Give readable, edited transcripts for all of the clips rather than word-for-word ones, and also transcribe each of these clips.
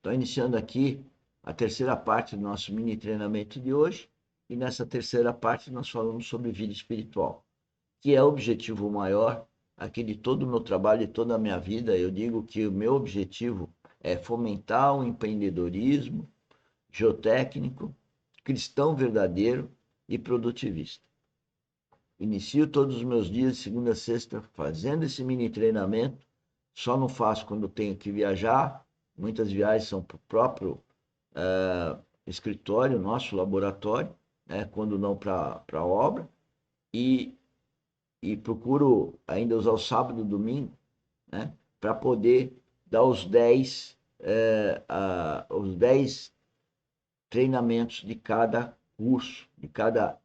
Estou iniciando aqui a terceira parte do nosso mini treinamento de hoje, e nessa terceira parte nós falamos sobre vida espiritual, que é o objetivo maior aqui de todo o meu trabalho e toda a minha vida. Eu digo que o meu objetivo é fomentar o empreendedorismo geotécnico, cristão verdadeiro e produtivista. Inicio todos os meus dias, de segunda a sexta, fazendo esse mini treinamento. Só não faço quando tenho que viajar. Muitas viagens são para o próprio escritório, nosso laboratório, né, quando não para a obra. E, e procuro ainda usar o sábado e o domingo, né, para poder dar os 10 treinamentos de cada curso, de cada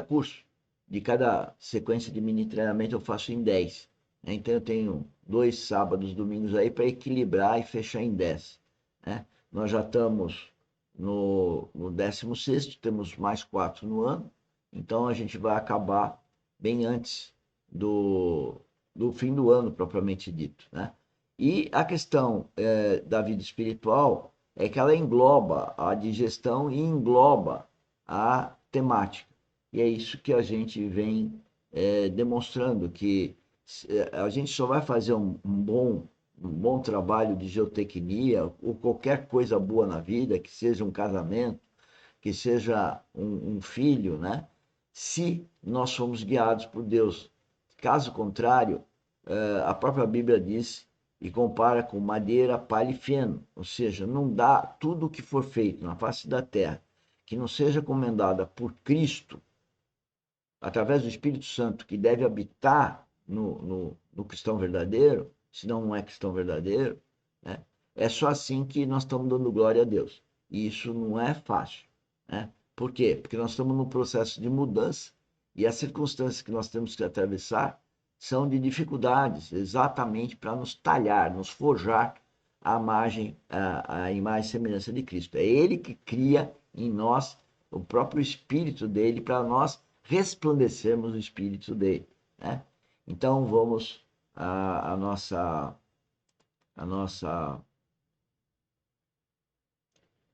curso, de cada sequência de mini treinamento eu faço em 10. Então eu tenho 2 sábados, domingos aí para equilibrar e fechar em 10. Né? Nós já estamos no 16º, temos mais 4 no ano, então a gente vai acabar bem antes do, do fim do ano, propriamente dito. Né? E a questão da vida espiritual é que ela engloba a digestão e engloba a temática. E é isso que a gente vem demonstrando, que a gente só vai fazer um bom trabalho de geotecnia ou qualquer coisa boa na vida, que seja um casamento, que seja um filho, né? Se nós somos guiados por Deus. Caso contrário, a própria Bíblia diz e compara com madeira, palha e feno, ou seja, não dá tudo o que for feito na face da terra que não seja comendada por Cristo, através do Espírito Santo, que deve habitar no cristão verdadeiro, senão não é cristão verdadeiro, né? É só assim que nós estamos dando glória a Deus. E isso não é fácil. Né? Por quê? Porque nós estamos num processo de mudança e as circunstâncias que nós temos que atravessar são de dificuldades, exatamente para nos talhar, nos forjar a imagem e semelhança de Cristo. É Ele que cria em nós o próprio Espírito dele para nós resplandecermos o Espírito dele. Né? Então vamos a a nossa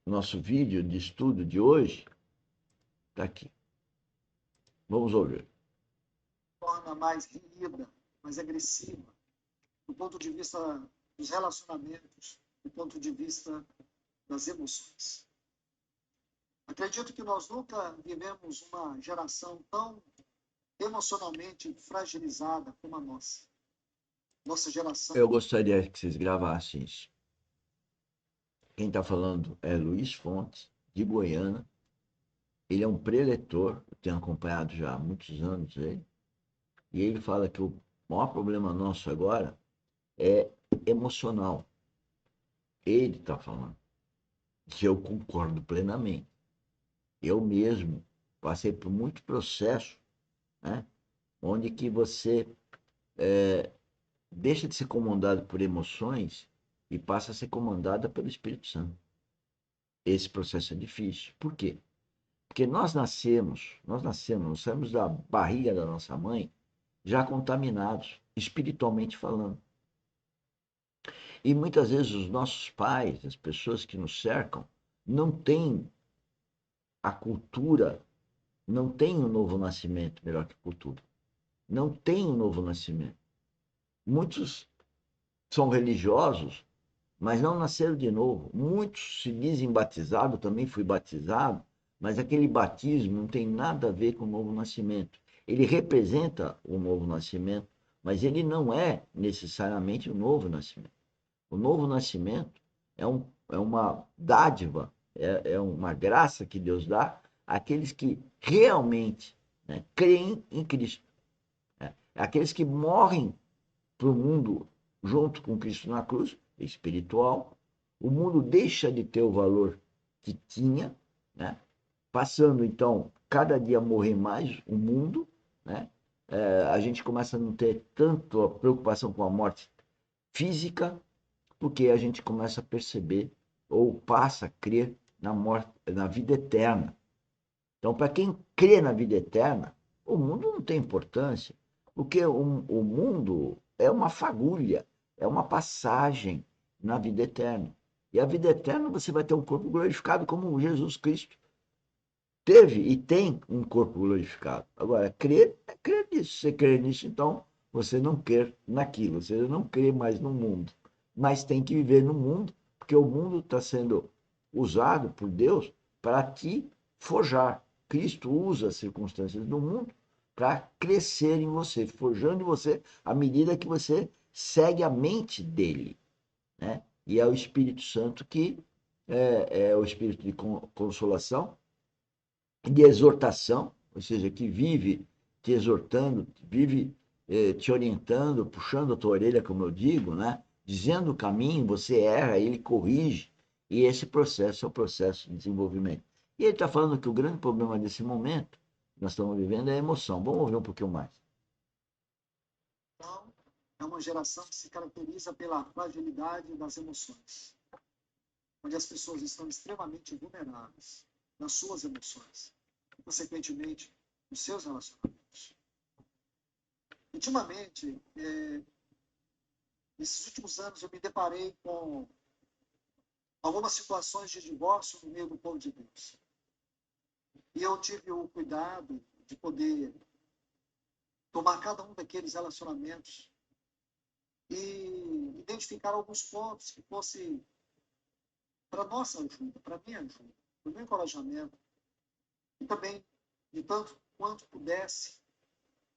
nosso vídeo de estudo de hoje está aqui. Vamos ouvir. Torna mais rígida, mais agressiva, do ponto de vista dos relacionamentos, do ponto de vista das emoções. Acredito que nós nunca vivemos uma geração tão emocionalmente fragilizada como a nossa. Nossa geração. Eu gostaria que vocês gravassem isso. Quem está falando é Luiz Fontes, de Goiânia. Ele é um preletor, eu tenho acompanhado já há muitos anos ele, e ele fala que o maior problema nosso agora é emocional. Ele está falando, que eu concordo plenamente. Eu mesmo passei por muito processo, né, onde que você deixa de ser comandado por emoções e passa a ser comandada pelo Espírito Santo. Esse processo é difícil. Por quê? Porque nós saímos da barriga da nossa mãe já contaminados, espiritualmente falando. E muitas vezes os nossos pais, as pessoas que nos cercam, não têm a cultura, não têm o novo nascimento, melhor que cultura. Não têm o novo nascimento. Muitos são religiosos, mas não nasceram de novo. Muitos se dizem batizados, também fui batizado, mas aquele batismo não tem nada a ver com o novo nascimento. Ele representa o novo nascimento, mas ele não é necessariamente o novo nascimento. O novo nascimento é uma dádiva, é uma graça que Deus dá àqueles que realmente, né, creem em Cristo. Né? Aqueles que morrem para o mundo junto com Cristo na cruz, espiritual, o mundo deixa de ter o valor que tinha, né? Passando então cada dia a morrer mais o mundo, né? A gente começa a não ter tanto a preocupação com a morte física, porque a gente começa a perceber ou passa a crer na morte, na vida eterna. Então, para quem crê na vida eterna, o mundo não tem importância, porque o mundo é uma fagulha, é uma passagem, na vida eterna. E a vida eterna você vai ter um corpo glorificado como Jesus Cristo teve e tem um corpo glorificado. Agora, crer é crer nisso. Você crê nisso, então você não crê naquilo, você não crê mais no mundo. Mas tem que viver no mundo, porque o mundo está sendo usado por Deus para te forjar. Cristo usa as circunstâncias do mundo para crescer em você, forjando em você à medida que você segue a mente dele, né? E é o Espírito Santo que é o Espírito de consolação, de exortação, ou seja, que vive te exortando, vive te orientando, puxando a tua orelha, como eu digo, né? Dizendo o caminho, você erra, ele corrige. E esse processo é o processo de desenvolvimento. E ele está falando que o grande problema desse momento que nós estamos vivendo é a emoção. Vamos ouvir um pouquinho mais. Então, é uma geração que se caracteriza pela fragilidade das emoções, onde as pessoas estão extremamente vulneráveis nas suas emoções, e, consequentemente, nos seus relacionamentos. Ultimamente, nesses últimos anos, eu me deparei com algumas situações de divórcio no meio do povo de Deus. E eu tive o cuidado de poder tomar cada um daqueles relacionamentos e identificar alguns pontos que fossem para nossa ajuda, para minha ajuda, para o meu encorajamento, e também, de tanto quanto pudesse,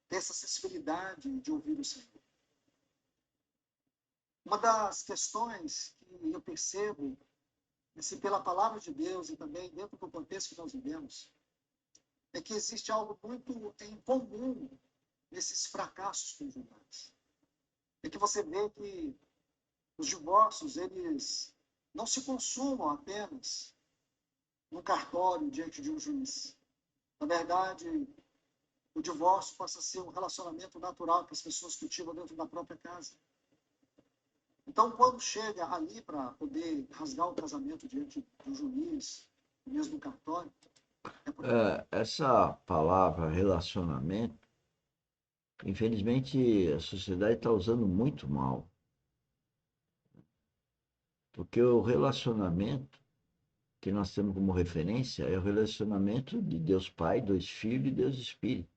ter essa sensibilidade de ouvir o Senhor. Uma das questões que eu percebo, assim, pela palavra de Deus e também dentro do contexto que nós vivemos, é que existe algo muito em comum nesses fracassos conjugais. É que você vê que os divórcios, eles não se consumam apenas num cartório diante de um juiz. Na verdade, o divórcio passa a ser um relacionamento natural que as pessoas cultivam dentro da própria casa. Então, quando chega ali para poder rasgar o casamento diante do juiz, mesmo no cartório, é por aí. Essa palavra relacionamento, infelizmente, a sociedade está usando muito mal. Porque o relacionamento que nós temos como referência é o relacionamento de Deus Pai, Deus Filho e Deus Espírito.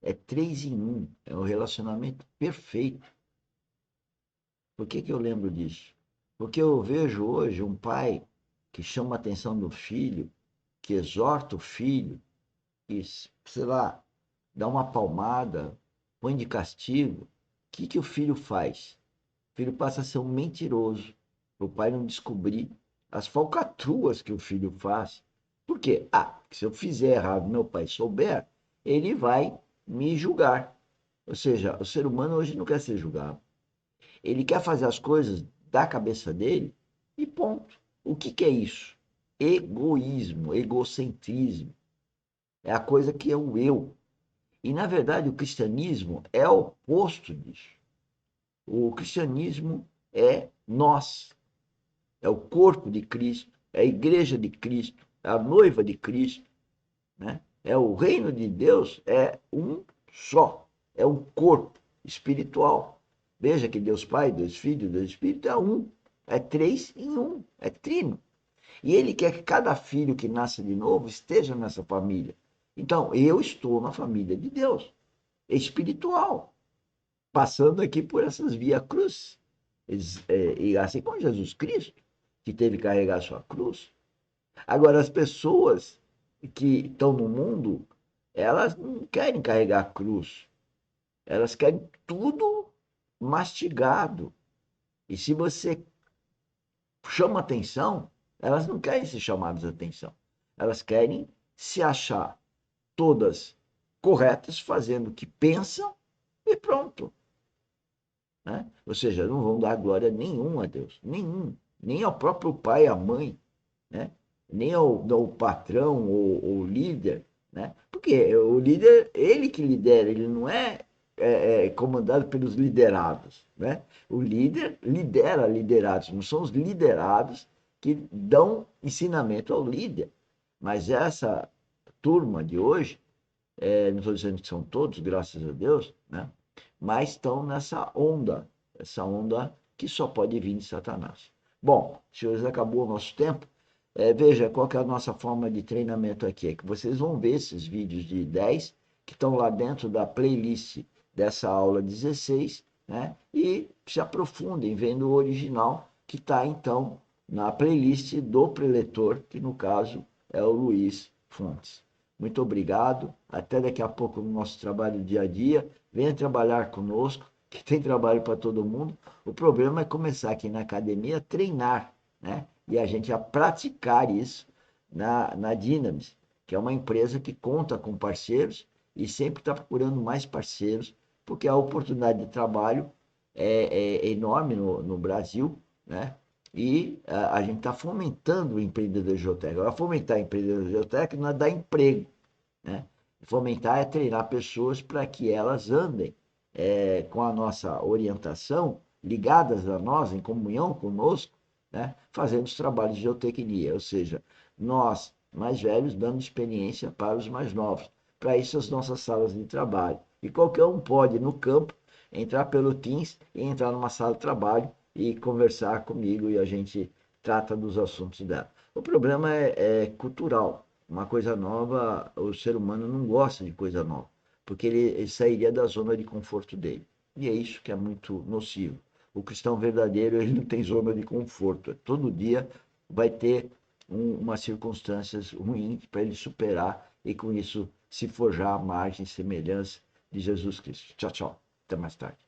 É três em um. É o relacionamento perfeito. Por que eu lembro disso? Porque eu vejo hoje um pai que chama a atenção do filho, que exorta o filho, que, sei lá, dá uma palmada, põe de castigo. O que o filho faz? O filho passa a ser um mentiroso, para o pai não descobrir as falcatruas que o filho faz. Por quê? Ah, se eu fizer errado, meu pai souber, ele vai me julgar. Ou seja, o ser humano hoje não quer ser julgado. Ele quer fazer as coisas da cabeça dele e ponto. O que é isso? Egoísmo, egocentrismo. É a coisa que é o eu. E, na verdade, o cristianismo é o oposto disso. O cristianismo é nós, é o corpo de Cristo, é a igreja de Cristo, é a noiva de Cristo, né? É o reino de Deus, é um só, é um corpo espiritual. Veja que Deus Pai, Deus Filho, Deus Espírito é um, é três em um, é trino. E ele quer que cada filho que nasce de novo esteja nessa família. Então, eu estou na família de Deus, espiritual, passando aqui por essas via cruz. E assim como Jesus Cristo, que teve que carregar a sua cruz. Agora, as pessoas que estão no mundo, elas não querem carregar a cruz. Elas querem tudo mastigado. E se você chama atenção, elas não querem ser chamadas de atenção. Elas querem se achar todas corretas, fazendo o que pensam e pronto. Né? Ou seja, não vão dar glória nenhuma a Deus, nenhum, nem ao próprio pai e à mãe, né? Nem ao patrão ou líder, né? Porque o líder, ele que lidera, ele não é comandado pelos liderados, né? O líder lidera liderados, não são os liderados que dão ensinamento ao líder. Mas essa turma de hoje, não estou dizendo que são todos, graças a Deus, né? Mas estão nessa onda, essa onda que só pode vir de Satanás. Bom, senhores, acabou o nosso tempo. Veja qual que é a nossa forma de treinamento aqui. É que vocês vão ver esses vídeos de 10 que estão lá dentro da playlist dessa aula 16, né? E se aprofundem vendo o original que está, então, na playlist do preletor, que no caso é o Luiz Fontes. Muito obrigado. Até daqui a pouco no nosso trabalho dia a dia. Venha trabalhar conosco, que tem trabalho para todo mundo. O problema é começar aqui na academia a treinar, né? E a gente a praticar isso na Dynamis, que é uma empresa que conta com parceiros e sempre está procurando mais parceiros, porque a oportunidade de trabalho é enorme no Brasil, né? E a gente está fomentando o empreendedor geotécnico. Agora, fomentar empreendedor geotécnico não é dar emprego, né? Fomentar é treinar pessoas para que elas andem com a nossa orientação, ligadas a nós, em comunhão conosco, né? Fazendo os trabalhos de geotecnia, ou seja, nós, mais velhos, dando experiência para os mais novos. Para isso, as nossas salas de trabalho. E qualquer um pode, no campo, entrar pelo Teams e entrar numa sala de trabalho e conversar comigo e a gente trata dos assuntos dela. O problema é cultural. Uma coisa nova, o ser humano não gosta de coisa nova, porque ele sairia da zona de conforto dele. E é isso que é muito nocivo. O cristão verdadeiro, ele não tem zona de conforto. Todo dia vai ter umas circunstâncias ruins para ele superar e com isso se forjar a margem e semelhança de Jesus Cristo. Tchau, tchau. Até mais tarde.